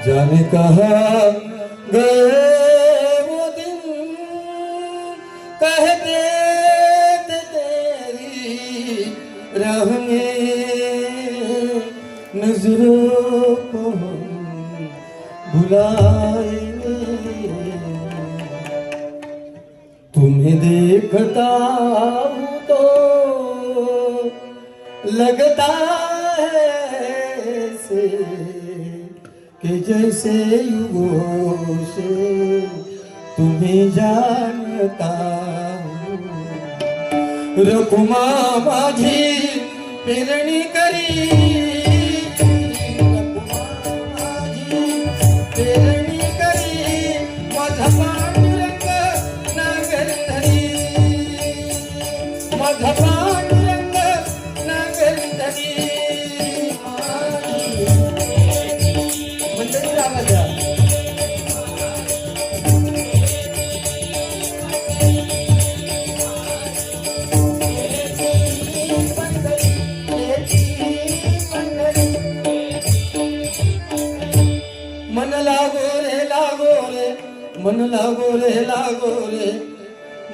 जाने कहाँ गए वो दिन कहते थे तेरी राह में नजरों को भुलाएंगे। तुम्हें देखता हूँ तो लगता है ऐसे कि जैसे युगों से तुम्हें जानता हूँ। रकुमा माझी पेरणी करी, रकुमा माझी पेरणी करी, माझा पांडुरंग नांगर धरी, माझा पांडुरंग नांगर धरी। मन लागो रे लागो रे, मन लागो रे लागो रे,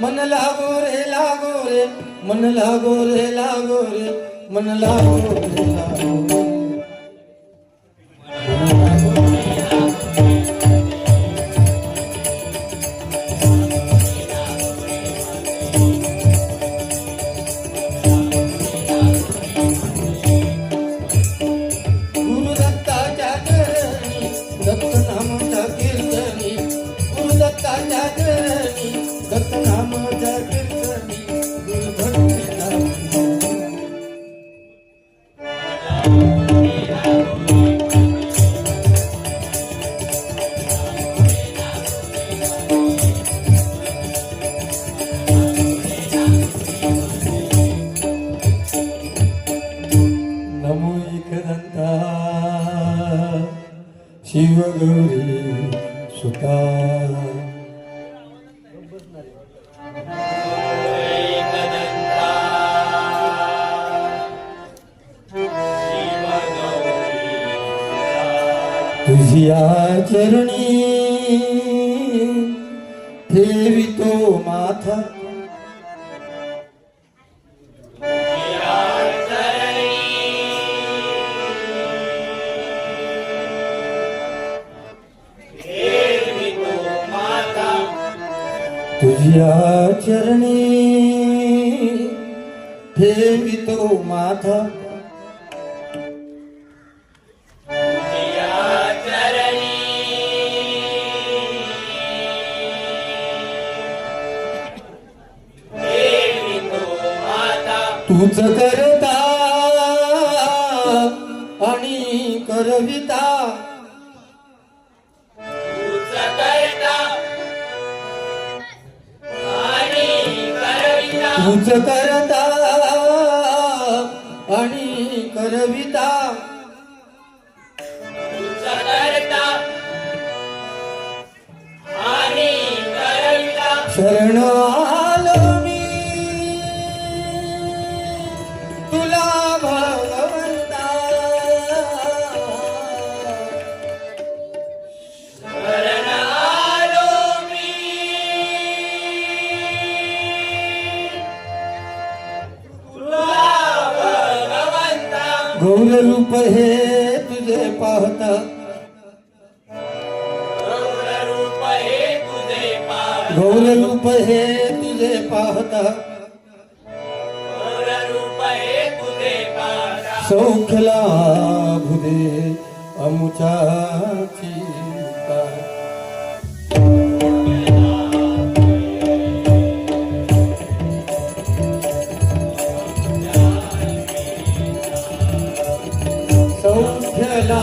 मन लागो रे लागो रे, मन लागो रे लागो रे, मन लागो रे लागो रे। शिव गौरी सुता तुझिया चरणी ठेवितो माथा, तुझिया चरणी ठेवितो माथा, तूच करता आणि करविता, तूच करता आणि करविता, शरण आलो मी तुला भगवंता, शरण आलो मी तुला भगवंता। गौर रूप हे तुझे पाहता, गौर रूप हे तुझे पाहता, सौख्य लाभू दे अमुच्या चिंता सौख्यला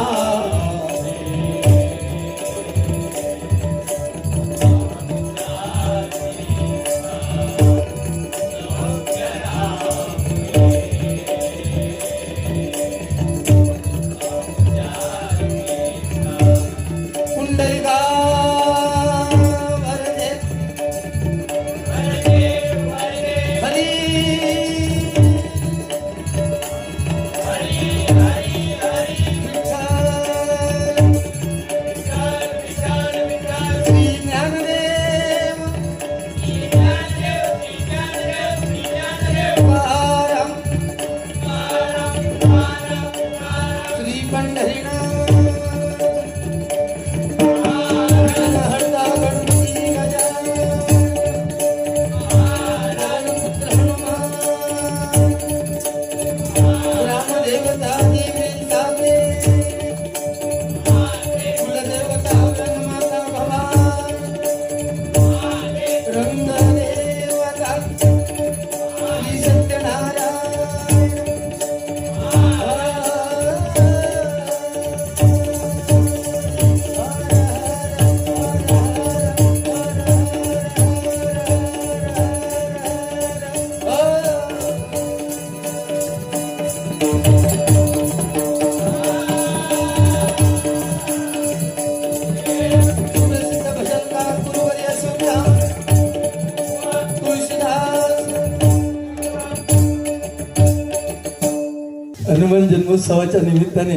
हनुमान जन्मोत्सवाच्या निमित्ताने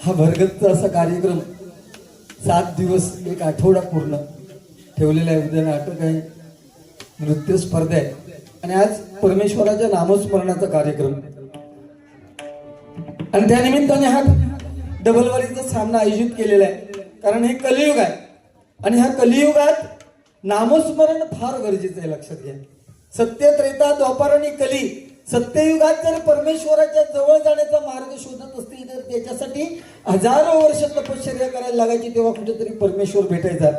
हा भरगच्च असा कार्यक्रम 7 दिवस एक आठवडा पूर्ण ठेवलेला आहे. उद्या नाटक आहे, नृत्य स्पर्धा आहे आणि आज परमेश्वराच्या नामस्मरणाचा कार्यक्रम आणि त्या निमित्ताने हा डबलवारीचा सामना आयोजित केलेला आहे. कारण हे कलियुग आहे आणि ह्या कलियुगात नामस्मरण फार गरजेचं आहे. लक्षात घ्या, सत्य, त्रेता, द्वापार आणि कली सत्ययुगात जर परमेश्वराच्या जवळ जाण्याचा मार्ग शोधत असतील तर त्याच्यासाठी हजारो वर्ष तपश्चर्या करायला लागायची, तेव्हा कुठेतरी परमेश्वर भेटायचा.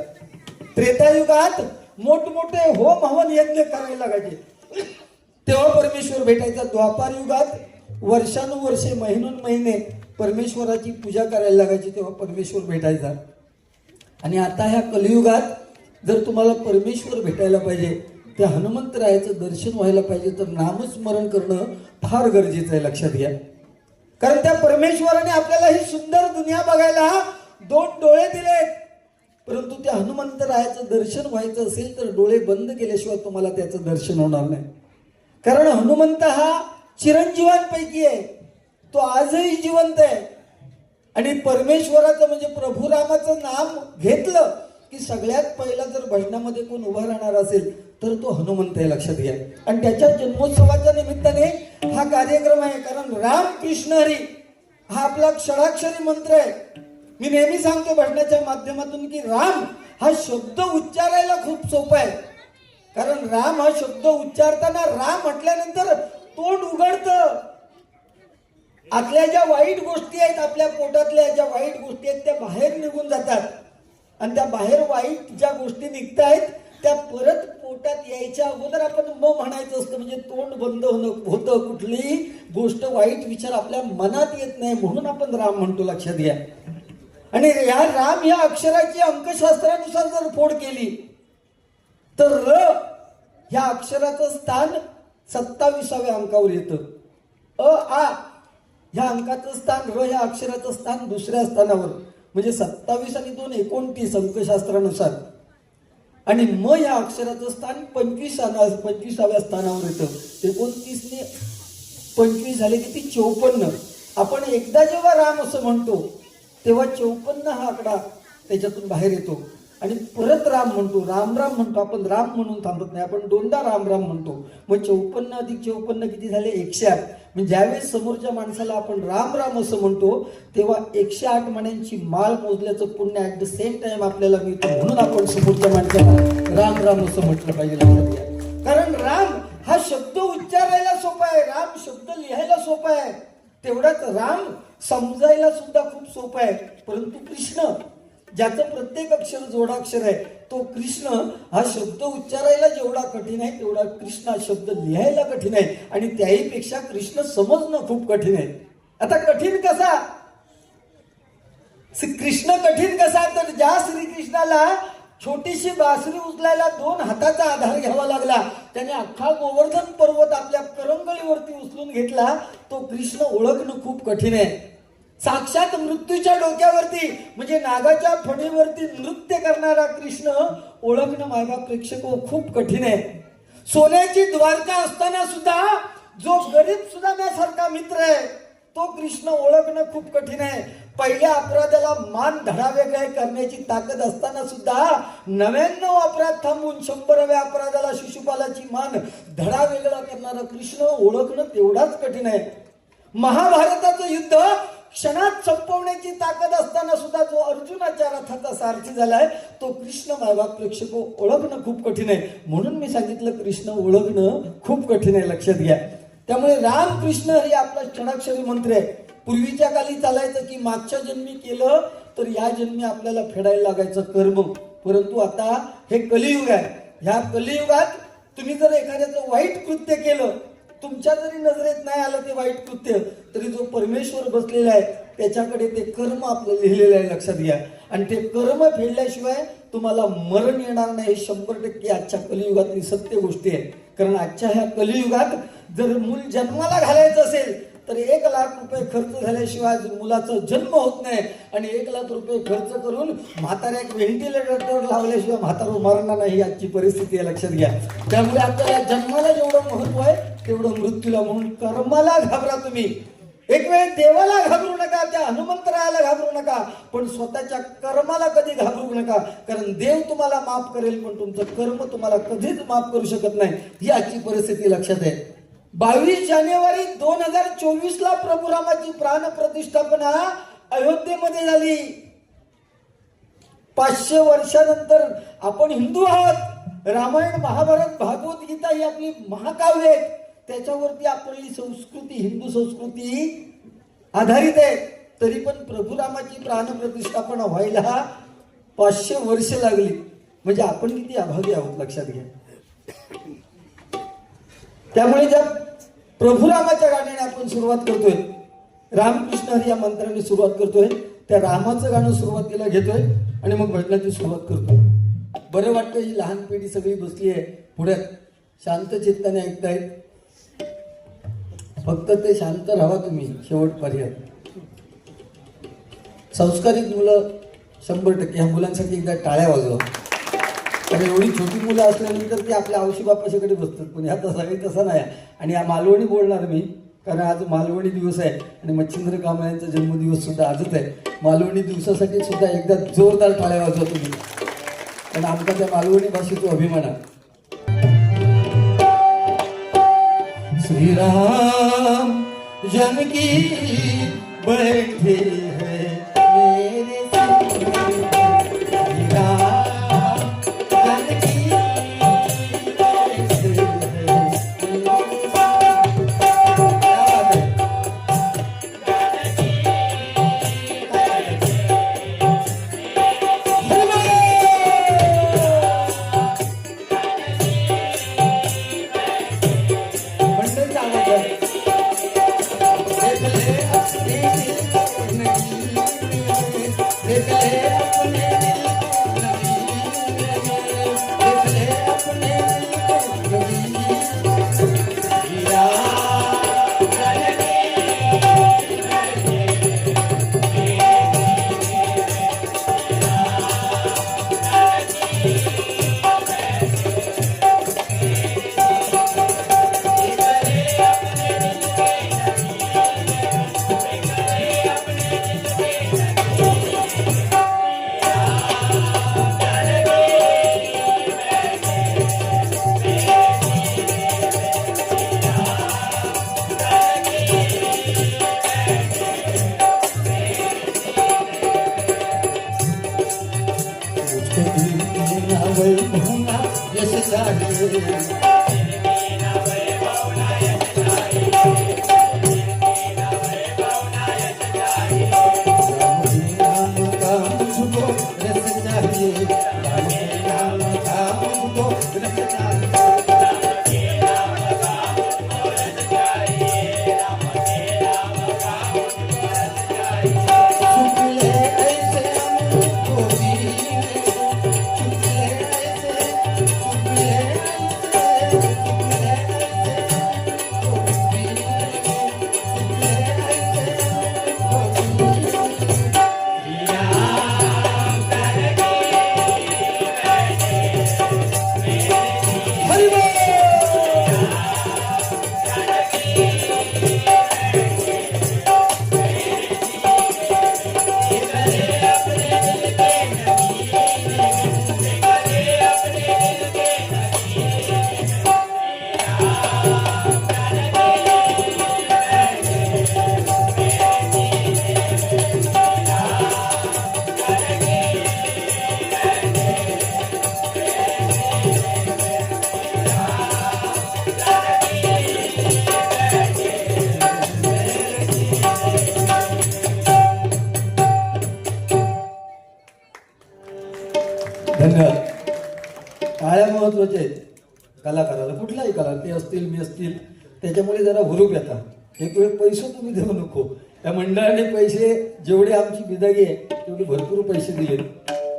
त्रेतायुगात मोठमोठे होम हवन यज्ञ करायला लागायचे, तेव्हा परमेश्वर भेटायचा. द्वापार युगात वर्षानुवर्षे महिने परमेश्वराची पूजा करायला लागायची, तेव्हा परमेश्वर भेटायचा. आणि आता ह्या कलियुगात जर तुम्हाला परमेश्वर भेटायला पाहिजे, त्या हनुमंतरायाचं दर्शन व्हायला पाहिजे, तर नामस्मरण करणं फार गरजेचं आहे. लक्षात घ्या, कारण त्या परमेश्वराने आपल्याला ही सुंदर दुनिया बघायला 2 डोळे दिलेत, परंतु त्या हनुमंतरायाचं दर्शन व्हायचं असेल तर डोळे बंद केल्याशिवाय तुम्हाला त्याचं दर्शन होणार नाही. कारण हनुमंत हा चिरंजीवांपैकी आहे, तो आजही जिवंत आहे. आणि परमेश्वराचं म्हणजे प्रभू रामाचं नाम घेतलं की सगळ्यात पहिला जर भजनामध्ये कोण उभा राहणार असेल तर तो हनुमंत आहे. लक्षात घ्या, आणि त्याच्या जन्मोत्सवाच्या निमित्ताने हा कार्यक्रम आहे. कारण राम कृष्ण हरी हा आपला क्षराक्षरी मंत्र आहे. मी नेहमी सांगतो भजनाच्या माध्यमातून की राम हा शब्द उच्चारायला खूप सोपा आहे. कारण राम हा शब्द उच्चारताना राम म्हटल्यानंतर तोंड उघडतं. आतल्या ज्या वाईट गोष्टी आहेत, आपल्या पोटातल्या ज्या वाईट गोष्टी आहेत त्या बाहेर निघून जातात. आणि त्या बाहेर वाईट ज्या गोष्टी निघतायत त्या परत पोटात यायच्या अगोदर आपण म म्हणायचं असतं, म्हणजे तोंड बंद होतं. कुठलीही गोष्ट वाईट विचार आपल्या मनात येत नाही, म्हणून आपण राम म्हणतो. लक्षात घ्या, आणि या राम या अक्षराची अंकशास्त्रानुसार जर फोड केली तर र ह्या अक्षराचं स्थान 27व्या अंकावर येतं. अ आ ह्या अंकाचं स्थान, र ह्या अक्षराचं स्थान 2ऱ्या स्थानावर, म्हणजे 27 आणि 2 29 अंकशास्त्रानुसार. आणि म या अक्षराचं स्थान 25व्या स्थानावर येतं. 29 ने 25 झाले किती 54. आपण एकदा जेव्हा राम असं म्हणतो तेव्हा 54 हा आकडा त्याच्यातून बाहेर येतो आणि परत राम म्हणतो, राम राम म्हणतो. आपण राम म्हणून थांबत नाही, आपण 2दा राम राम म्हणतो. मग 54 अधिक 54 किती झाले 108. म्हणजे ज्यावेळेस समोरच्या माणसाला आपण राम राम असं म्हणतो तेव्हा 108 मण्यांची माळ मोजल्याचं पुण्य ऍट द सेम टाइम आपल्याला मिळतं. म्हणून आपण समोरच्या माणसाला राम राम असं म्हटलं पाहिजे. लक्षात घ्या, कारण राम हा शब्द उच्चारायला सोपा आहे, राम शब्द लिहायला सोपा आहे. तेवढाच राम समजायला सुद्धा खूप सोपं आहे, परंतु कृष्ण ज्याचं प्रत्येक अक्षर जोडाक्षर आहे तो कृष्ण हा शब्द उच्चारायला जेवढा कठीण आहे तेवढा कृष्ण हा शब्द लिहायला कठीण आहे, आणि त्याही पेक्षा कृष्ण समजणं खूप कठीण आहे. आता कठीण कसा कृष्ण कठीण कसा, तर ज्या श्रीकृष्णाला छोटीशी बासरी उचलायला 2 हाताचा आधार घ्यावा लागला, त्याने अख्खा गोवर्धन पर्वत आपल्या करंगळीवरती उचलून घेतला, तो कृष्ण ओळखणं खूप कठीण आहे. साक्षात मृत्यूच्या डोक्यावरती म्हणजे नागाच्या फणीवरती नृत्य करणारा कृष्ण ओळखणं माझ्या प्रेक्षक खूप कठीण आहे. सोन्याची द्वारका असताना सुद्धा जो गरीब सुदाम्यासारखा मित्र आहे तो कृष्ण ओळखणं खूप कठीण आहे. पहिल्या अपराधाला मान धडा वेगळा करण्याची ताकद असताना सुद्धा 99 अपराध थांबून 100व्या अपराधाला शिशुपालाची मान धडा वेगळा करणारा कृष्ण ओळखणं तेवढाच कठीण आहे. महाभारताचं युद्ध क्षणात संपवण्याची ताकद असताना सुद्धा जो अर्जुनाच्या रथाचा सारथी झालाय तो कृष्ण माझा प्रेक्षक ओळखणं खूप कठीण आहे. म्हणून मी सांगितलं कृष्ण ओळखणं खूप कठीण आहे, लक्षात घ्या. त्यामुळे राम कृष्ण हे आपला क्षणाक्षरी मंत्र आहे. पूर्वीच्या काली चालायचं की मागच्या जन्मी केलं तर या जन्मी आपल्याला फेडायला लागायचं कर्म, परंतु आता हे कलियुग आहे. ह्या कलियुगात तुम्ही जर एखाद्याचं वाईट कृत्य केलं, तुमच्या जरी नजरेत नाही आलं ते वाईट कृत्य, तरी जो परमेश्वर बसलेला आहे त्याच्याकडे ते कर्म आपलं लिहिलेलं आहे, लक्षात घ्या. आणि ते कर्म फेडल्याशिवाय तुम्हाला मरण येणार नाही, 100% आजच्या कलियुगातली सत्य गोष्टी आहे. कारण आजच्या ह्या कलियुगात जर मूल जन्माला घालायचं असेल तर 1 लाख रुपये खर्च झाल्याशिवाय मुलाचा जन्म होत नाही, आणि 1 लाख रुपये खर्च करून म्हाताऱ्या व्हेंटिलेटरवर लावल्याशिवाय म्हातारा मरणार नाही, आजची परिस्थिती आहे, लक्षात घ्या. त्यामुळे आपल्याला जन्माला जेवढं महत्व आहे तेवढं मृत्यूला. म्हणून कर्माला घाबरा तुम्ही. एक वेळ देवाला घाबरू नका, त्या हनुमंतरायाला घाबरू नका, पण स्वतःच्या कर्माला कधी घाबरू नका. कारण देव तुम्हाला माफ करेल पण तुमचं कर्म तुम्हाला कधीच माफ करू शकत नाही, ही आजची परिस्थिती लक्षात आहे. 22 जानेवारी 2024 ला प्रभू रामाची प्राण प्रतिष्ठापना अयोध्येमध्ये झाली. 500 वर्षानंतर आपण हिंदू आहोत. रामायण, महाभारत, भागवत गीता ही आपली महाकाव्य आहेत, त्याच्यावरती आपली संस्कृती, हिंदू संस्कृती आधारित आहे. तरी पण प्रभू रामाची प्राण प्रतिष्ठापना व्हायला 500 वर्ष लागली. म्हणजे आपण किती अभागी आहोत, लक्षात घ्या. त्यामुळे ज्या प्रभू रामाच्या गाण्याने आपण सुरुवात करतोय, रामकृष्ण हरी या मंत्राने सुरुवात करतोय, त्या रामाचं गाणं सुरुवातीला घेतोय आणि मग भजनाची सुरुवात करतोय. बरं वाटतं. ही लहान पिढी सगळी बसली आहे पुढ्यात, शांत चित्ताने ऐकतायत. फक्त ते शांत राहा तुम्ही शेवटपर्यंत. संस्कारित मुलं 100%. ह्या मुलांसाठी एकदा टाळ्या वाजवा. कारण एवढी छोटी मुलं असल्यानंतर ती आपल्या औशी बापाशाकडे बसतात, पण ह्या तसा नाही. आणि या मालवणी बोलणार मी, कारण आज मालवणी दिवस आहे आणि मच्छिंद्र कांबळेंचा जन्मदिवस सुद्धा आजच आहे. मालवणी दिवसासाठी सुद्धा एकदा जोरदार टाळ्या वाजवा तुम्ही, कारण आमचा त्या मालवणी भाषेचा अभिमान आहे. श्रीराम जानकी बैठे हैं मेरे संग, श्रीराम जानकी बैठे हैं मेरे धन्यवाद. टाळ्या महत्वाच्या आहेत कलाकाराला, कुठलाही कला, ते असतील मी असतील, त्याच्यामुळे जरा हुरूप येतात. एक वेळ पैसे तुम्ही देऊ नको. त्या मंडळाने पैसे जेवढे आमची बिदागी आहे तेवढे भरपूर पैसे दिले,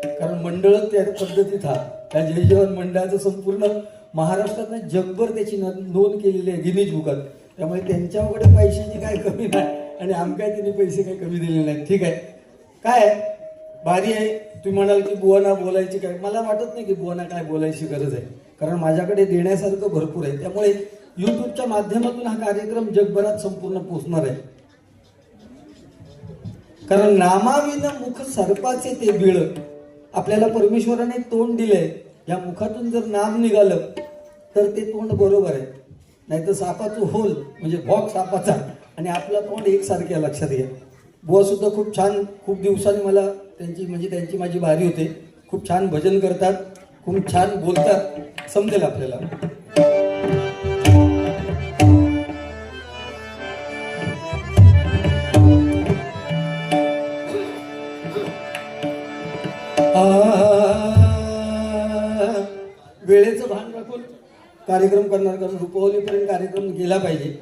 कारण मंडळ त्या पद्धतीत हा त्या जय जवान मंडळाचं संपूर्ण महाराष्ट्रात नाही जगभर त्याची नोंद केलेली आहे गिनीज बुकात. त्यामुळे त्यांच्याकडे पैशाची काय कमी नाही आणि आमच्या त्यांनी पैसे काही कमी दिलेले नाहीत. ठीक आहे, काय आहे भारी आहे. तुम्ही म्हणाल की बुवाना बोलायची काय, मला वाटत नाही की बुवाना काय बोलायची गरज आहे, कारण माझ्याकडे देण्यासारखं भरपूर आहे. त्यामुळे युट्यूबच्या माध्यमातून हा कार्यक्रम जगभरात संपूर्ण पोहोचणार आहे. कारण नामाविन मुख सर्पाचे ते बिळ, आपल्याला परमेश्वराने तोंड दिलंय, या मुखातून जर नाम निघालं तर ते तोंड बरोबर आहे, नाही तर सापाचं होल म्हणजे भॉक सापाचा आणि आपला तोंड एकसारखे लक्षात घ्या. बुवा सुद्धा खूप छान, खूप दिवसांनी मला त्यांची माझी बारी होते. खूप छान भजन करतात, खूप छान बोलतात, समजेल आपल्याला. वेळेचं भान राखून कार्यक्रम करणार, कारण रुपवलीपर्यंत कार्यक्रम गेला पाहिजे,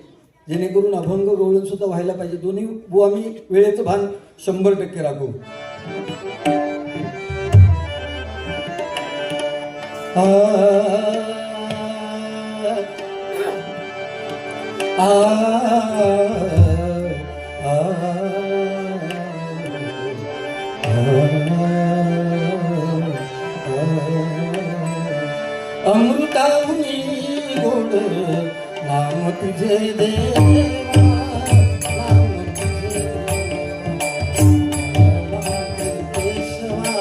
जेणेकरून अभंग गवळण सुद्धा व्हायला पाहिजे. दोन्ही बुवा मी वेळेचं भान 100% राखू. अमृताहुनी गोड नाम तुझे देवा, नाम तुझे केशवा,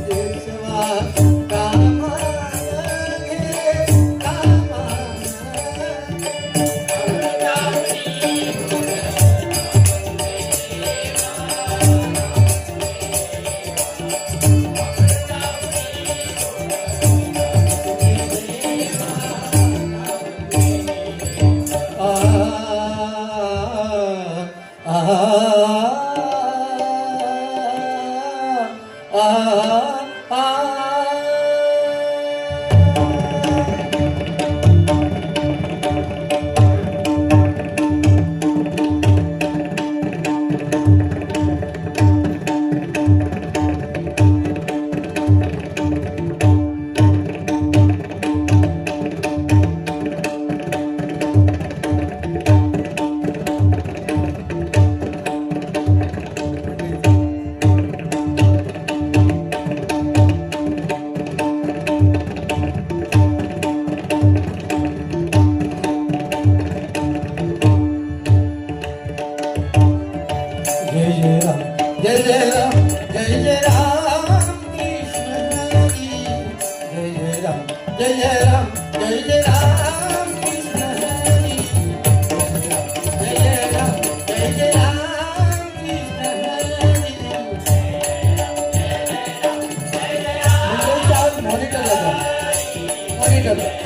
केशवा, कामान घे कामान. मॉनिटर